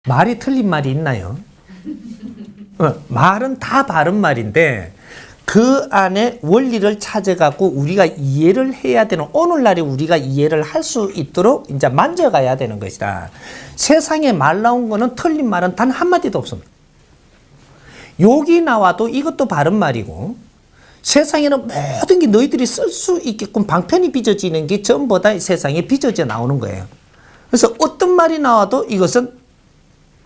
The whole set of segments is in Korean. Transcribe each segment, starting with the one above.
말이 틀린 말이 있나요? 말은 다 바른 말인데 그 안에 원리를 찾아갖고 우리가 이해를 해야 되는, 오늘날에 우리가 이해를 할 수 있도록 이제 만져가야 되는 것이다. 세상에 말 나온 거는 틀린 말은 단 한마디도 없습니다. 욕이 나와도 이것도 바른 말이고, 세상에는 모든 게 너희들이 쓸 수 있게끔 방편이 빚어지는 게 전부 다 세상에 빚어져 나오는 거예요. 그래서 어떤 말이 나와도 이것은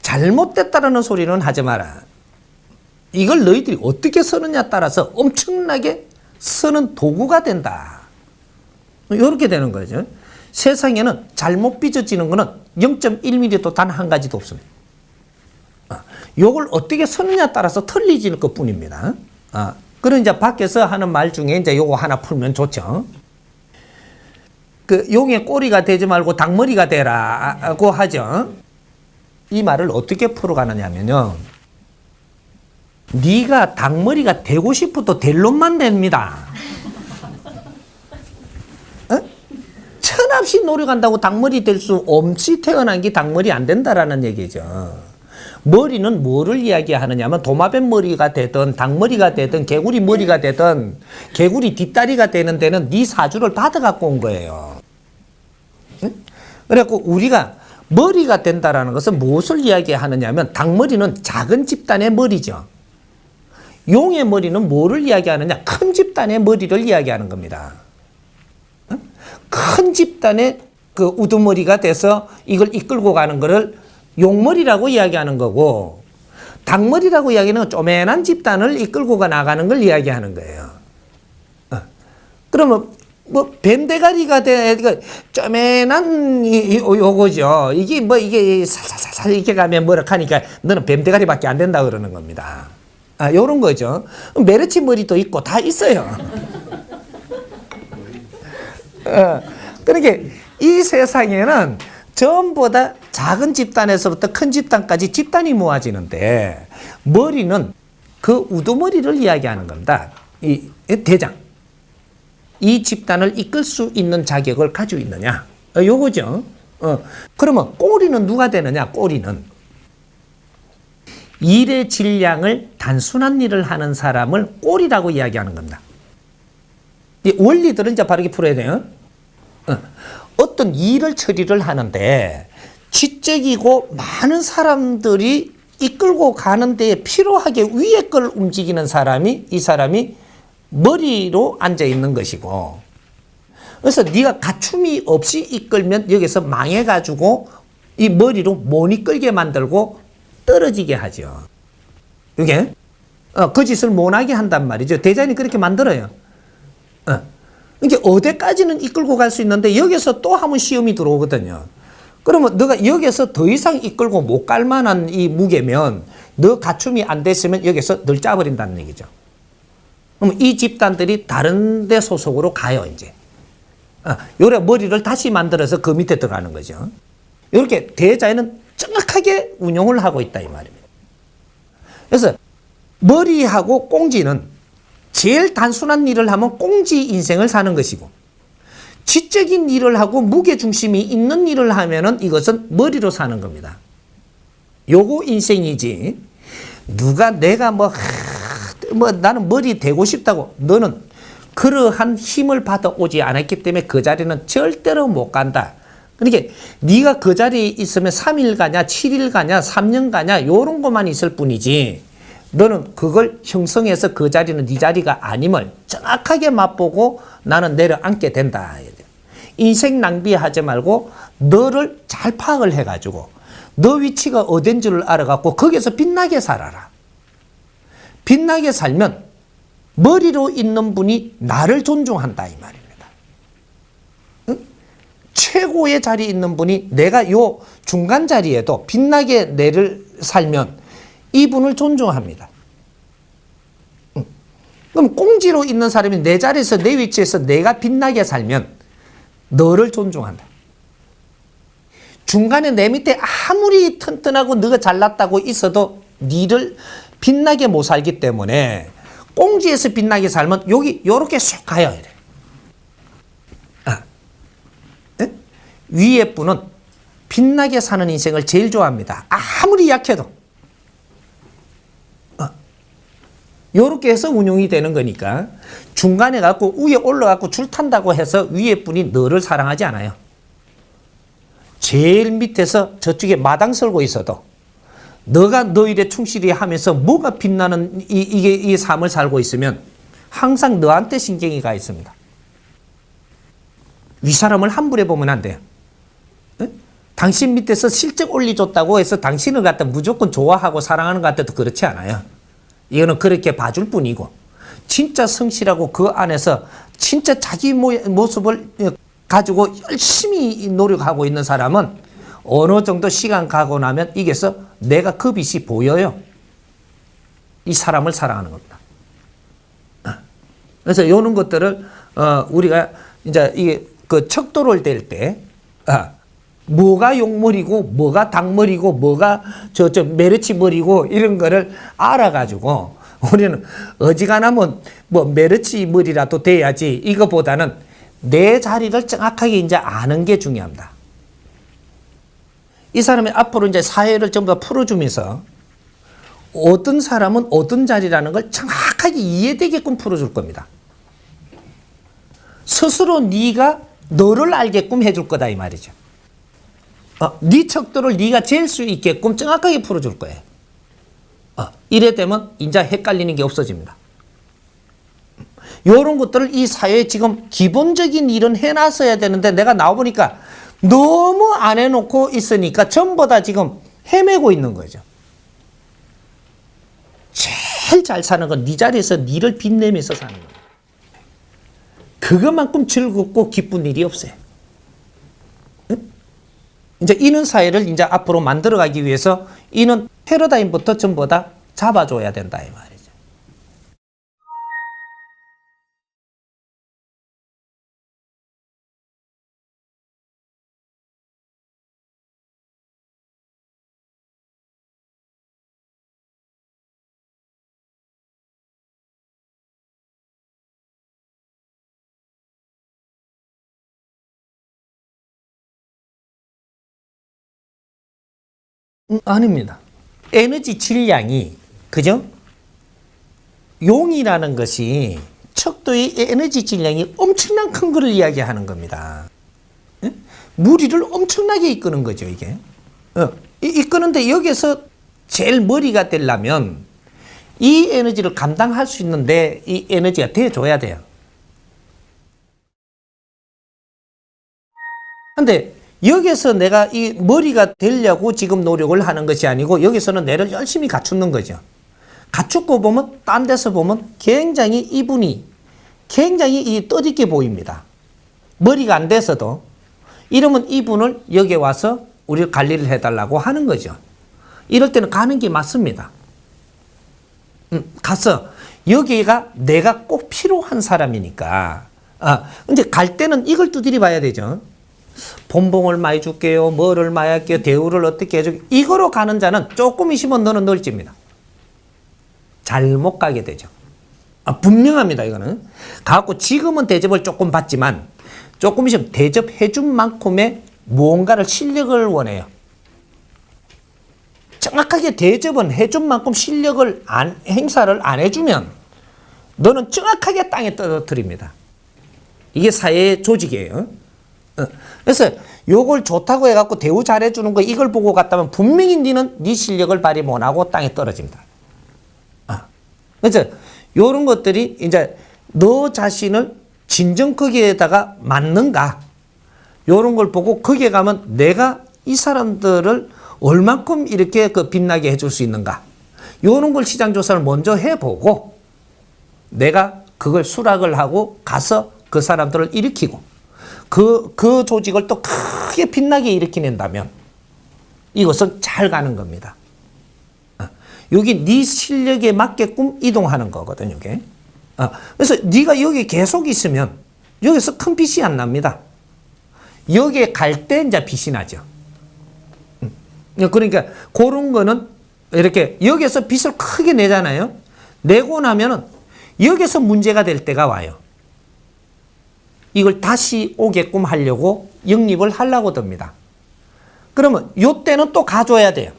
잘못됐다라는 소리는 하지 마라. 이걸 너희들이 어떻게 쓰느냐에 따라서 엄청나게 쓰는 도구가 된다. 이렇게 되는 거죠. 세상에는 잘못 빚어지는 거는 0.1mm도 단 한 가지도 없습니다. 이걸 어떻게 쓰느냐에 따라서 틀리질 것 뿐입니다. 그런 이제 밖에서 하는 말 중에 이제 요거 하나 풀면 좋죠. 그 용의 꼬리가 되지 말고 닭머리가 되라고 하죠. 이 말을 어떻게 풀어가느냐면요. 네가 닭머리가 되고 싶어도 될 놈만 됩니다. 천없이 노력한다고 닭머리 될 수 없이 태어난 게 닭머리 안 된다라는 얘기죠. 머리는 뭐를 이야기하느냐 하면 도마뱀 머리가 되든 닭머리가 되든 개구리 머리가 되든 개구리 뒷다리가 되는 데는 네 사주를 받아갖고 온 거예요. 그래갖고 우리가 머리가 된다라는 것은 무엇을 이야기하느냐 하면 닭머리는 작은 집단의 머리죠. 용의 머리는 뭐를 이야기하느냐? 큰 집단의 머리를 이야기하는 겁니다. 큰 집단의 그 우두머리가 돼서 이걸 이끌고 가는 것을 용머리라고 이야기하는 거고, 닭머리라고 이야기하는 건 쪼맨한 집단을 이끌고 나가는 걸 이야기하는 거예요. 그러면 뭐 뱀대가리가 돼, 쪼맨한 요거죠. 이게 뭐 이게 살살살살 이렇게 가면 뭐라 하니까 너는 뱀대가리밖에 안 된다 그러는 겁니다. 요런 거죠. 메르치 머리도 있고 다 있어요. 그러니까 이 세상에는 전부 다 작은 집단에서부터 큰 집단까지 집단이 모아지는데, 머리는 그 우두머리를 이야기하는 겁니다. 이 대장. 이 집단을 이끌 수 있는 자격을 가지고 있느냐. 요거죠. 그러면 꼬리는 누가 되느냐? 꼬리는 일의 질량을 단순한 일을 하는 사람을 꼬리라고 이야기하는 겁니다. 이 원리들은 이제 바르게 풀어야 돼요. 어떤 일을 처리를 하는데 지적이고 많은 사람들이 이끌고 가는 데에 필요하게 위에 걸 움직이는 사람이, 이 사람이 머리로 앉아 있는 것이고, 그래서 네가 갖춤이 없이 이끌면 여기서 망해가지고 이 머리로 못 이끌게 만들고 떨어지게 하죠. 이게 그 짓을 못하게 한단 말이죠. 대장이 그렇게 만들어요. 이게 어디까지는 이끌고 갈 수 있는데 여기서 또 한번 시험이 들어오거든요. 그러면 너가 여기서 더 이상 이끌고 못 갈 만한 이 무게면 너 갖춤이 안 됐으면 여기서 널 짜버린다는 얘기죠. 그럼 이 집단들이 다른 데 소속으로 가요, 이제. 요래 머리를 다시 만들어서 그 밑에 들어가는 거죠. 이렇게 대자에는 정확하게 운용을 하고 있다, 이 말입니다. 그래서 머리하고 꽁지는 제일 단순한 일을 하면 꽁지 인생을 사는 것이고, 지적인 일을 하고 무게중심이 있는 일을 하면은 이것은 머리로 사는 겁니다. 요거 인생이지. 누가 내가 뭐 나는 머리 되고 싶다고, 너는 그러한 힘을 받아오지 않았기 때문에 그 자리는 절대로 못 간다. 그러니까 네가 그 자리에 있으면 3일 가냐 7일 가냐 3년 가냐 요런 것만 있을 뿐이지, 너는 그걸 형성해서 그 자리는 네 자리가 아님을 정확하게 맛보고 나는 내려앉게 된다. 인생 낭비하지 말고 너를 잘 파악을 해가지고 너 위치가 어딘 줄을 알아갖고 거기서 빛나게 살아라. 빛나게 살면 머리로 있는 분이 나를 존중한다, 이 말입니다. 응? 최고의 자리에 있는 분이 내가 요 중간 자리에도 빛나게 내를 살면 이분을 존중합니다. 그럼 꽁지로 있는 사람이 내 자리에서 내 위치에서 내가 빛나게 살면 너를 존중한다. 중간에 내 밑에 아무리 튼튼하고 너가 잘났다고 있어도 니를 빛나게 못 살기 때문에 꽁지에서 빛나게 살면 여기 요렇게 쏙 가요. 위에 분은 빛나게 사는 인생을 제일 좋아합니다. 아무리 아무리 약해도 요렇게 해서 운용이 되는 거니까 중간에 갖고 위에 올라가고 줄 탄다고 해서 위에 분이 너를 사랑하지 않아요. 제일 밑에서 저쪽에 마당 설고 있어도 너가 너 일에 충실히 하면서 뭐가 빛나는 이 삶을 살고 있으면 항상 너한테 신경이 가 있습니다. 윗사람을 함부로 보면 안 돼요. 에? 당신 밑에서 실적 올려줬다고 해서 당신을 갖다 무조건 좋아하고 사랑하는 것 같아도 그렇지 않아요. 이거는 그렇게 봐줄 뿐이고 진짜 성실하고 그 안에서 진짜 자기 모습을 가지고 열심히 노력하고 있는 사람은 어느 정도 시간 가고 나면 이게서 내가 그 빛이 보여요. 이 사람을 사랑하는 겁니다. 그래서 이런 것들을 우리가 이제 이게 그 척도를 댈 때 뭐가 용머리고 뭐가 닭머리고 뭐가 저 메르치머리고 이런 거를 알아가지고 우리는 어지간하면 뭐 메르치머리라도 돼야지 이거보다는 내 자리를 정확하게 이제 아는 게 중요합니다. 이 사람이 앞으로 이제 사회를 전부 다 풀어주면서 어떤 사람은 어떤 자리라는 걸 정확하게 이해되게끔 풀어줄 겁니다. 스스로 네가 너를 알게끔 해줄 거다 이 말이죠. 네 척도를 네가 잴 수 있게끔 정확하게 풀어줄 거예요. 이래 되면 이제 헷갈리는 게 없어집니다. 이런 것들을 이 사회에 지금 기본적인 일은 해놨어야 되는데 내가 나와보니까 너무 안 해놓고 있으니까 전부 다 지금 헤매고 있는 거죠. 제일 잘 사는 건 네 자리에서 네를 빛내면서 사는 거예요. 그것만큼 즐겁고 기쁜 일이 없어요. 이제 이런 사회를 이제 앞으로 만들어가기 위해서 이는 패러다임부터 전부 다 잡아줘야 된다 이 말이죠. 아닙니다. 에너지 질량이 그죠? 용이라는 것이 척도의 에너지 질량이 엄청난 큰 것을 이야기하는 겁니다. 예? 무리를 엄청나게 이끄는 거죠 이게. 이끄는데 여기서 제일 머리가 되려면 이 에너지를 감당할 수 있는데 이 에너지가 돼줘야 돼요. 근데 여기서 내가 이 머리가 되려고 지금 노력을 하는 것이 아니고 여기서는 내를 열심히 갖추는 거죠. 갖추고 보면 딴 데서 보면 굉장히 이분이 굉장히 뜻있게 보입니다. 머리가 안 돼서도 이러면 이분을 여기 와서 우리 관리를 해달라고 하는 거죠. 이럴 때는 가는 게 맞습니다. 가서 여기가 내가 꼭 필요한 사람이니까 근데 갈 때는 이걸 두드려 봐야 되죠. 본봉을 많이 줄게요. 뭐를 많이 할게요. 대우를 어떻게 해줄게요. 이거로 가는 자는 조금 있으면 너는 널집니다. 잘못 가게 되죠. 분명합니다. 이거는. 가고 지금은 대접을 조금 받지만 조금 있으면 대접해 준 만큼의 무언가를 실력을 원해요. 정확하게 대접은 해준 만큼 실력을 행사를 안 해주면 너는 정확하게 땅에 떨어뜨립니다. 이게 사회의 조직이에요. 그래서 요걸 좋다고 해갖고 대우 잘해주는 거 이걸 보고 갔다면 분명히 너는 네 실력을 발휘 못하고 땅에 떨어집니다. 그래서 요런 것들이 이제 너 자신을 진정 거기에다가 맞는가 요런 걸 보고 거기에 가면 내가 이 사람들을 얼만큼 이렇게 빛나게 해줄 수 있는가 요런 걸 시장 조사를 먼저 해보고 내가 그걸 수락을 하고 가서 그 사람들을 일으키고 그 조직을 또 크게 빛나게 일으키낸다면 이것은 잘 가는 겁니다. 여기 네 실력에 맞게끔 이동하는 거거든요. 이게. 그래서 네가 여기 계속 있으면 여기서 큰 빛이 안 납니다. 여기에 갈 때 이제 빛이 나죠. 그러니까 그런 거는 이렇게 여기서 빛을 크게 내잖아요. 내고 나면은 여기서 문제가 될 때가 와요. 이걸 다시 오게끔 하려고 영립을 하려고 듭니다. 그러면 요 때는 또 가줘야 돼요.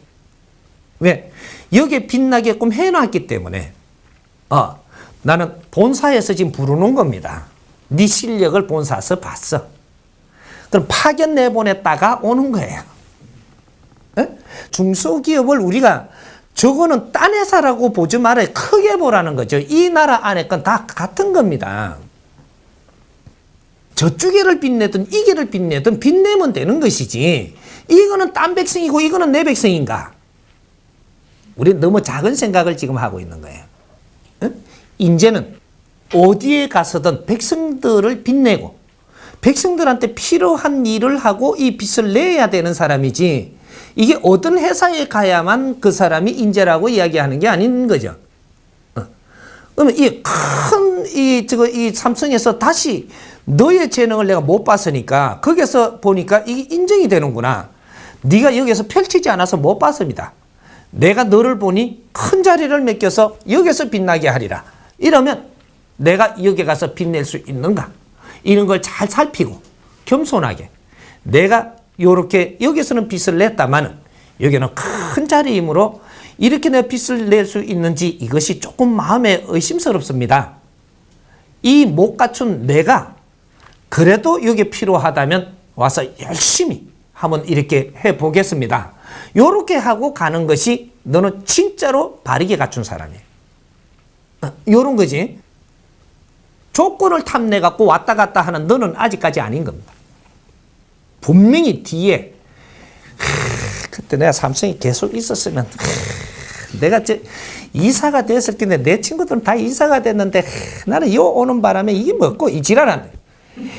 왜? 여기에 빛나게끔 해놨기 때문에 나는 본사에서 지금 부르는 겁니다. 네 실력을 본사에서 봤어. 그럼 파견 내보냈다가 오는 거예요. 에? 중소기업을 우리가 저거는 딴 회사라고 보지 말아요. 크게 보라는 거죠. 이 나라 안에 건 다 같은 겁니다. 저쪽에를 빛내든 이게를 빛내든 빛내면 되는 것이지, 이거는 딴 백성이고 이거는 내 백성인가? 우리 너무 작은 생각을 지금 하고 있는 거예요. 에? 이제는 어디에 가서든 백성들을 빛내고 백성들한테 필요한 일을 하고 이 빚을 내야 되는 사람이지, 이게 어떤 회사에 가야만 그 사람이 인재라고 이야기하는 게 아닌 거죠. 그러면 이 삼성에서 다시 너의 재능을 내가 못 봤으니까 거기서 보니까 이게 인정이 되는구나. 네가 여기서 펼치지 않아서 못 봤습니다. 내가 너를 보니 큰 자리를 맡겨서 여기서 빛나게 하리라. 이러면 내가 여기 가서 빛낼 수 있는가? 이런 걸 잘 살피고 겸손하게, 내가 요렇게 여기서는 빛을 냈다마는 여기는 큰 자리이므로 이렇게 내가 빛을 낼 수 있는지, 이것이 조금 마음에 의심스럽습니다. 이 못 갖춘 내가 그래도 여기 필요하다면 와서 열심히 한번 이렇게 해보겠습니다. 요렇게 하고 가는 것이 너는 진짜로 바르게 갖춘 사람이에요. 요런 거지. 조건을 탐내 갖고 왔다 갔다 하는 너는 아직까지 아닌 겁니다. 분명히 뒤에 그때 내가 삼성에 계속 있었으면 내가 이사가 됐을 텐데, 내 친구들은 다 이사가 됐는데 나는 요 오는 바람에 이게 뭐고 이 지랄하네.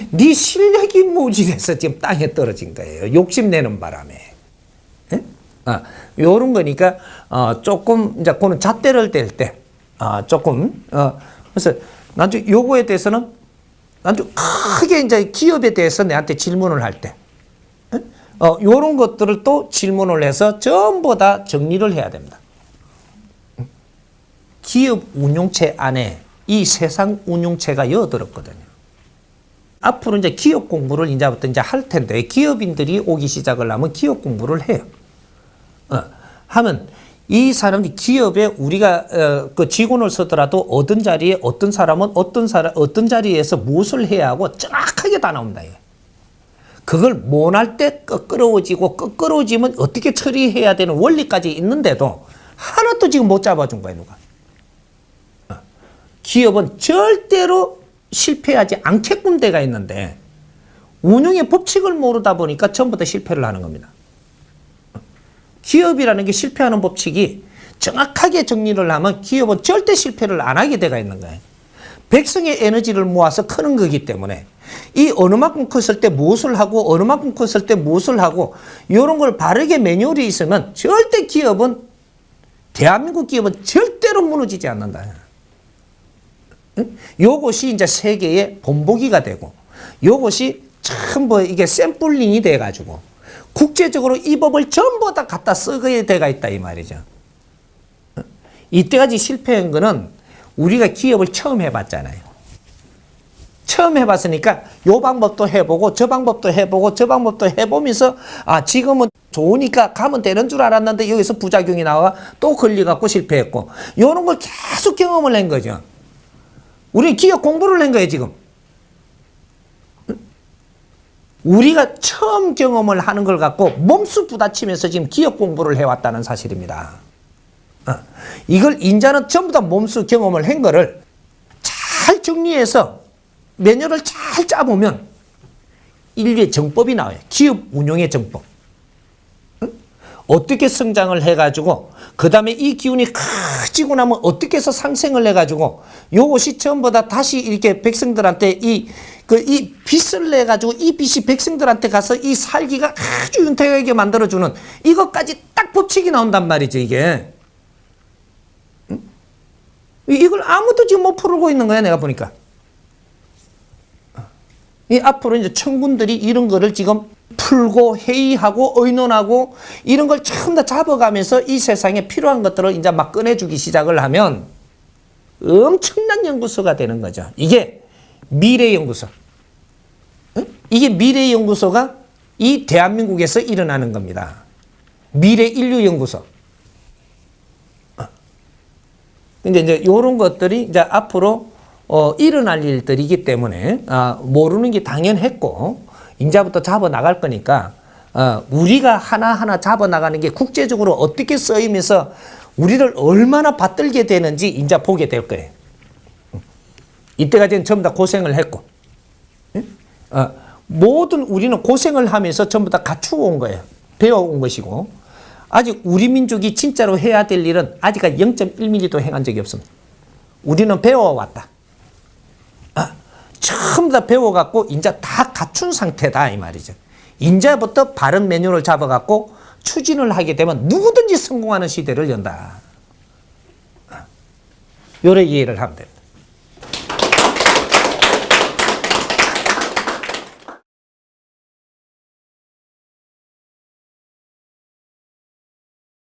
네 실력이 모질해서 지금 땅에 떨어진 거예요. 욕심내는 바람에. 요런 거니까 조금 이제 그는 잣대를 뗄 때 조금 그래서 나중에 요거에 대해서는 나중에 크게 이제 기업에 대해서 내한테 질문을 할 때 요런 것들을 또 질문을 해서 전부 다 정리를 해야 됩니다. 기업 운용체 안에 이 세상 운용체가 여들었거든요. 앞으로 이제 기업 공부를 이제부터 이제 할 텐데, 기업인들이 오기 시작을 하면 기업 공부를 해요. 하면 이 사람이 기업에 우리가 그 직원을 쓰더라도 어떤 자리에 어떤 사람은 어떤 자리에서 무엇을 해야 하고 정확하게 다 나온다. 그걸 못할 때 끄끄러워지면 어떻게 처리해야 되는 원리까지 있는데도 하나도 지금 못 잡아준 거야, 누가. 기업은 절대로 실패하지 않게끔 돼가 있는데 운영의 법칙을 모르다 보니까 전부 다 실패를 하는 겁니다. 기업이라는 게 실패하는 법칙이 정확하게 정리를 하면 기업은 절대 실패를 안 하게 돼가 있는 거예요. 백성의 에너지를 모아서 크는 거기 때문에 이 어느 만큼 컸을 때 무엇을 하고 어느 만큼 컸을 때 무엇을 하고 이런 걸 바르게 매뉴얼이 있으면 절대 기업은, 대한민국 기업은 절대로 무너지지 않는다. 요것이 이제 세계의 본보기가 되고 요것이 전부 이게 샘플링이 돼가지고 국제적으로 이 법을 전부 다 갖다 쓰게 돼가 있다 이 말이죠. 이때까지 실패한 거는 우리가 기업을 처음 해봤잖아요. 처음 해봤으니까 요 방법도 해보고 저 방법도 해보고 저 방법도 해보면서 지금은 좋으니까 가면 되는 줄 알았는데 여기서 부작용이 나와 또 걸려갖고 실패했고, 요런 걸 계속 경험을 한 거죠. 우리 기업 공부를 한 거예요 지금. 우리가 처음 경험을 하는 걸 갖고 몸수 부딪히면서 지금 기업 공부를 해왔다는 사실입니다. 이걸 인자는 전부 다 몸수 경험을 한 거를 잘 정리해서 매뉴얼을 잘 짜보면 인류의 정법이 나와요. 기업 운용의 정법. 어떻게 성장을 해가지고 그 다음에 이 기운이 커지고 나면 어떻게 해서 상생을 해가지고 요것이 전부 다 다시 이렇게 백성들한테 이 빚을 내가지고 이 빚이 백성들한테 가서 이 살기가 아주 윤택하게 만들어주는 이것까지 딱 법칙이 나온단 말이죠 이게. 이걸 아무도 지금 못 풀고 있는 거야 내가 보니까. 이 앞으로 이제 청군들이 이런 거를 지금 풀고 회의하고 의논하고 이런 걸 전부 다 잡아가면서 이 세상에 필요한 것들을 이제 막 꺼내주기 시작을 하면 엄청난 연구소가 되는 거죠. 이게 미래연구소. 이게 미래연구소가 이 대한민국에서 일어나는 겁니다. 미래인류연구소. 근데 이제 요런 것들이 이제 앞으로 일어날 일들이기 때문에 모르는 게 당연했고 이제부터 잡아 나갈 거니까 우리가 하나하나 잡아 나가는 게 국제적으로 어떻게 쓰이면서 우리를 얼마나 받들게 되는지 이제 보게 될 거예요. 이때까지는 전부 다 고생을 했고 모든 우리는 고생을 하면서 전부 다 갖추어 온 거예요. 배워온 것이고 아직 우리 민족이 진짜로 해야 될 일은 아직까지 0.1mm도 행한 적이 없습니다. 우리는 배워왔다. 전부 다 배워갖고 이제 다 갖춘 상태다 이 말이죠. 이제부터 바른 메뉴를 잡아갖고 추진을 하게 되면 누구든지 성공하는 시대를 연다. 요래 이해를 하면 돼요.